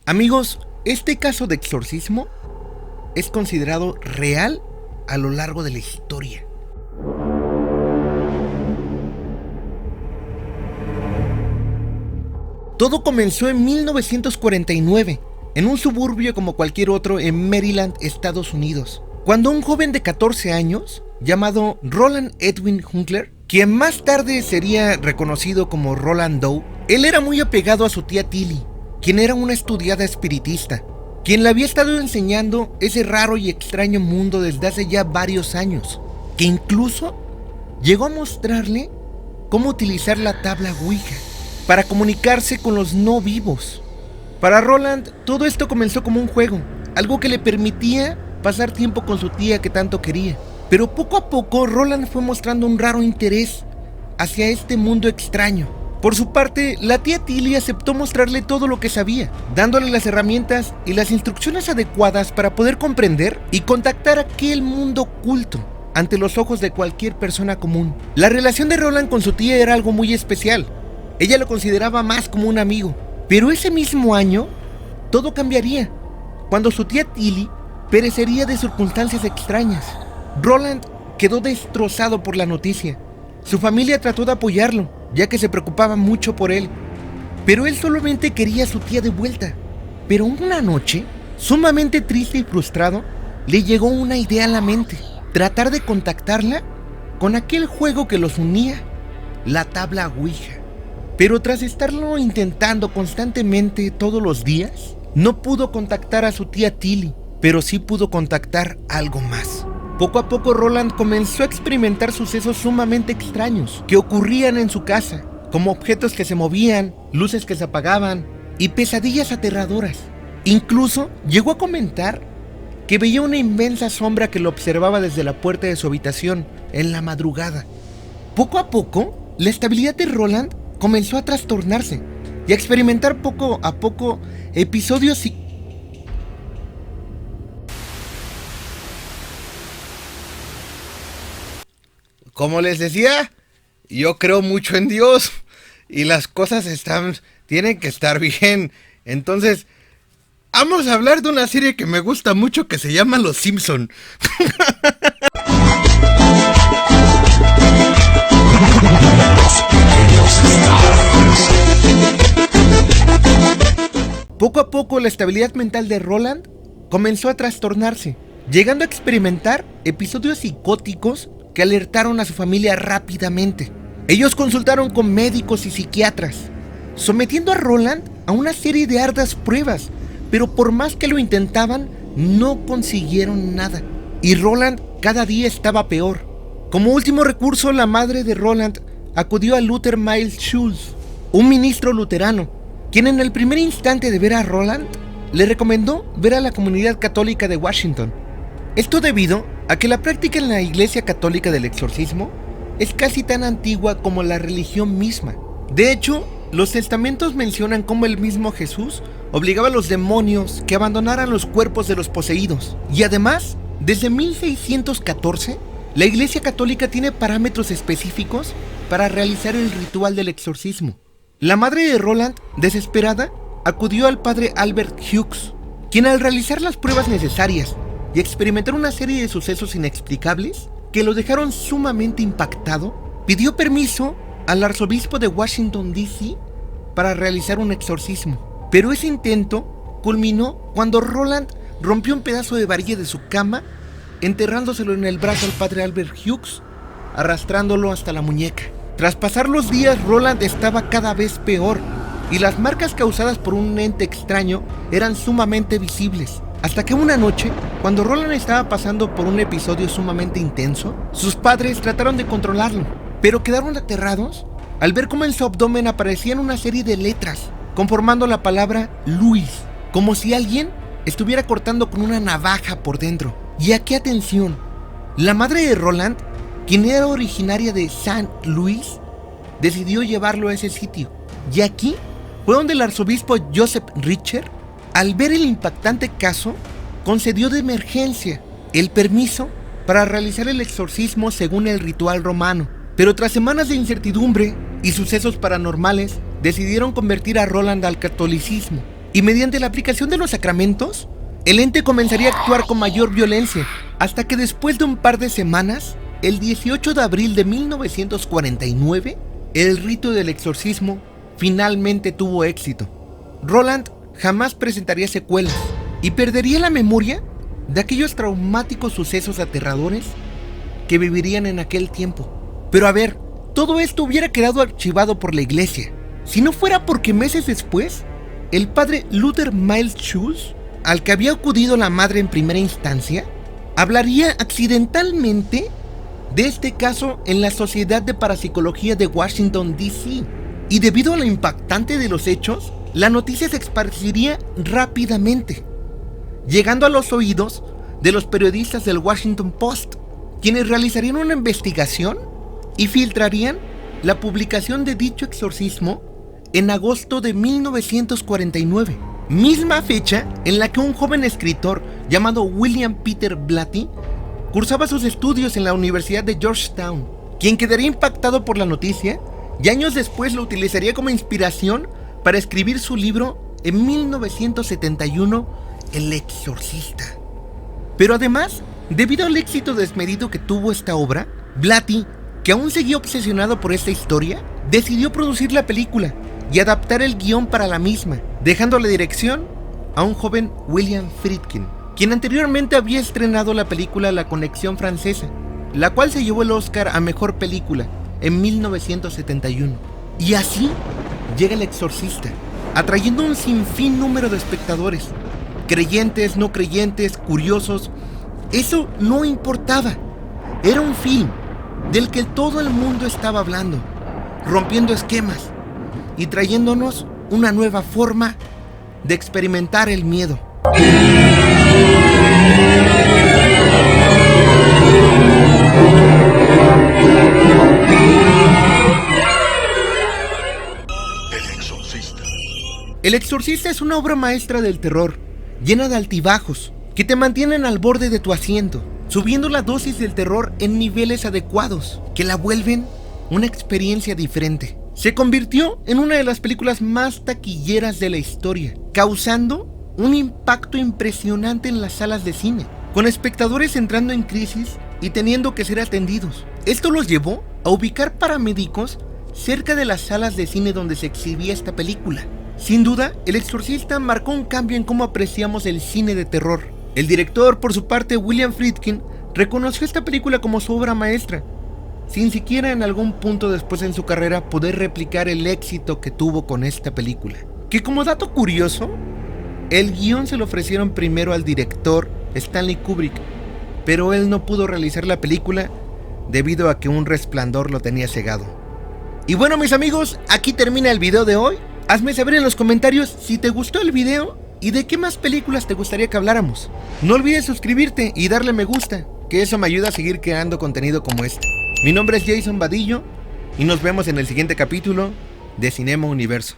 Amigos, este caso de exorcismo es considerado real a lo largo de la historia. Todo comenzó en 1949, en un suburbio como cualquier otro en Maryland, Estados Unidos, cuando un joven de 14 años, llamado Roland Edwin Hunkler, quien más tarde sería reconocido como Roland Doe, él era muy apegado a su tía Tilly, quien era una estudiada espiritista, quien le había estado enseñando ese raro y extraño mundo desde hace ya varios años, que incluso llegó a mostrarle cómo utilizar la tabla Ouija para comunicarse con los no vivos. Para Roland, todo esto comenzó como un juego, algo que le permitía pasar tiempo con su tía que tanto quería. Pero poco a poco, Roland fue mostrando un raro interés hacia este mundo extraño. Por su parte, la tía Tilly aceptó mostrarle todo lo que sabía, dándole las herramientas y las instrucciones adecuadas para poder comprender y contactar aquel mundo oculto ante los ojos de cualquier persona común. La relación de Roland con su tía era algo muy especial. Ella lo consideraba más como un amigo. Pero ese mismo año, todo cambiaría, cuando su tía Tilly perecería de circunstancias extrañas. Roland quedó destrozado por la noticia. Su familia trató de apoyarlo, ya que se preocupaba mucho por él. Pero él solamente quería a su tía de vuelta. Pero una noche, sumamente triste y frustrado, le llegó una idea a la mente: tratar de contactarla con aquel juego que los unía, la tabla Ouija. Pero tras estarlo intentando constantemente todos los días, no pudo contactar a su tía Tilly, pero sí pudo contactar algo más. Poco a poco Roland comenzó a experimentar sucesos sumamente extraños que ocurrían en su casa, como objetos que se movían, luces que se apagaban y pesadillas aterradoras. Incluso llegó a comentar que veía una inmensa sombra que lo observaba desde la puerta de su habitación en la madrugada. Poco a poco, la estabilidad de Roland comenzó a trastornarse y a experimentar poco a poco episodios Como les decía, yo creo mucho en Dios y las cosas tienen que estar bien. Entonces, vamos a hablar de una serie que me gusta mucho que se llama Los Simpson. Poco a poco la estabilidad mental de Roland comenzó a trastornarse, llegando a experimentar episodios psicóticos que alertaron a su familia rápidamente. Ellos consultaron con médicos y psiquiatras, sometiendo a Roland a una serie de arduas pruebas, pero por más que lo intentaban, no consiguieron nada. Y Roland cada día estaba peor. Como último recurso, la madre de Roland acudió a Luther Miles Schulz, un ministro luterano, quien en el primer instante de ver a Roland, le recomendó ver a la comunidad católica de Washington. Esto debido a que la práctica en la Iglesia Católica del exorcismo es casi tan antigua como la religión misma. De hecho, los testamentos mencionan cómo el mismo Jesús obligaba a los demonios que abandonaran los cuerpos de los poseídos. Y además, desde 1614, la Iglesia Católica tiene parámetros específicos para realizar el ritual del exorcismo. La madre de Roland, desesperada, acudió al padre Albert Hughes, quien al realizar las pruebas necesarias y experimentar una serie de sucesos inexplicables que lo dejaron sumamente impactado, pidió permiso al arzobispo de Washington, D.C. para realizar un exorcismo. Pero ese intento culminó cuando Roland rompió un pedazo de varilla de su cama, enterrándoselo en el brazo al padre Albert Hughes, arrastrándolo hasta la muñeca. Tras pasar los días, Roland estaba cada vez peor y las marcas causadas por un ente extraño eran sumamente visibles. Hasta que una noche, cuando Roland estaba pasando por un episodio sumamente intenso, sus padres trataron de controlarlo, pero quedaron aterrados al ver cómo en su abdomen aparecían una serie de letras, conformando la palabra Louis, como si alguien estuviera cortando con una navaja por dentro. Y aquí atención, la madre de Roland, quien era originaria de St. Louis, decidió llevarlo a ese sitio. Y aquí fue donde el arzobispo Joseph Richer, al ver el impactante caso, concedió de emergencia el permiso para realizar el exorcismo según el ritual romano. Pero tras semanas de incertidumbre y sucesos paranormales, decidieron convertir a Roland al catolicismo. y mediante la aplicación de los sacramentos, el ente comenzaría a actuar con mayor violencia, hasta que después de un par de semanas, el 18 de abril de 1949, el rito del exorcismo finalmente tuvo éxito. Roland jamás presentaría secuelas y perdería la memoria de aquellos traumáticos sucesos aterradores que vivirían en aquel tiempo. Pero a ver, todo esto hubiera quedado archivado por la iglesia, si no fuera porque meses después, el padre Luther Miles Schulz, al que había acudido la madre en primera instancia, hablaría accidentalmente de este caso en la Sociedad de Parapsicología de Washington, D.C. Y debido a lo impactante de los hechos, la noticia se esparciría rápidamente, llegando a los oídos de los periodistas del Washington Post, quienes realizarían una investigación y filtrarían la publicación de dicho exorcismo en agosto de 1949, misma fecha en la que un joven escritor llamado William Peter Blatty cursaba sus estudios en la Universidad de Georgetown, quien quedaría impactado por la noticia y años después lo utilizaría como inspiración para escribir su libro en 1971, El Exorcista. Pero además, debido al éxito desmedido que tuvo esta obra, Blatty, que aún seguía obsesionado por esta historia, decidió producir la película y adaptar el guión para la misma, dejando la dirección a un joven William Friedkin, quien anteriormente había estrenado la película La Conexión Francesa, la cual se llevó el Oscar a Mejor Película en 1971. Y así llega El Exorcista, atrayendo un sinfín número de espectadores, creyentes, no creyentes, curiosos. Eso no importaba, era un film del que todo el mundo estaba hablando, rompiendo esquemas y trayéndonos una nueva forma de experimentar el miedo. El Exorcista es una obra maestra del terror, llena de altibajos, que te mantienen al borde de tu asiento, subiendo la dosis del terror en niveles adecuados, que la vuelven una experiencia diferente. Se convirtió en una de las películas más taquilleras de la historia, causando un impacto impresionante en las salas de cine, con espectadores entrando en crisis y teniendo que ser atendidos. Esto los llevó a ubicar paramédicos cerca de las salas de cine donde se exhibía esta película. Sin duda, El Exorcista marcó un cambio en cómo apreciamos el cine de terror. El director, por su parte, William Friedkin, reconoció esta película como su obra maestra, sin siquiera en algún punto después en su carrera poder replicar el éxito que tuvo con esta película. Que como dato curioso, el guión se lo ofrecieron primero al director Stanley Kubrick, pero él no pudo realizar la película debido a que un resplandor lo tenía cegado. Y bueno, mis amigos, aquí termina el video de hoy. Hazme saber en los comentarios si te gustó el video y de qué más películas te gustaría que habláramos. No olvides suscribirte y darle me gusta, que eso me ayuda a seguir creando contenido como este. Mi nombre es Jason Vadillo y nos vemos en el siguiente capítulo de Cinema Universo.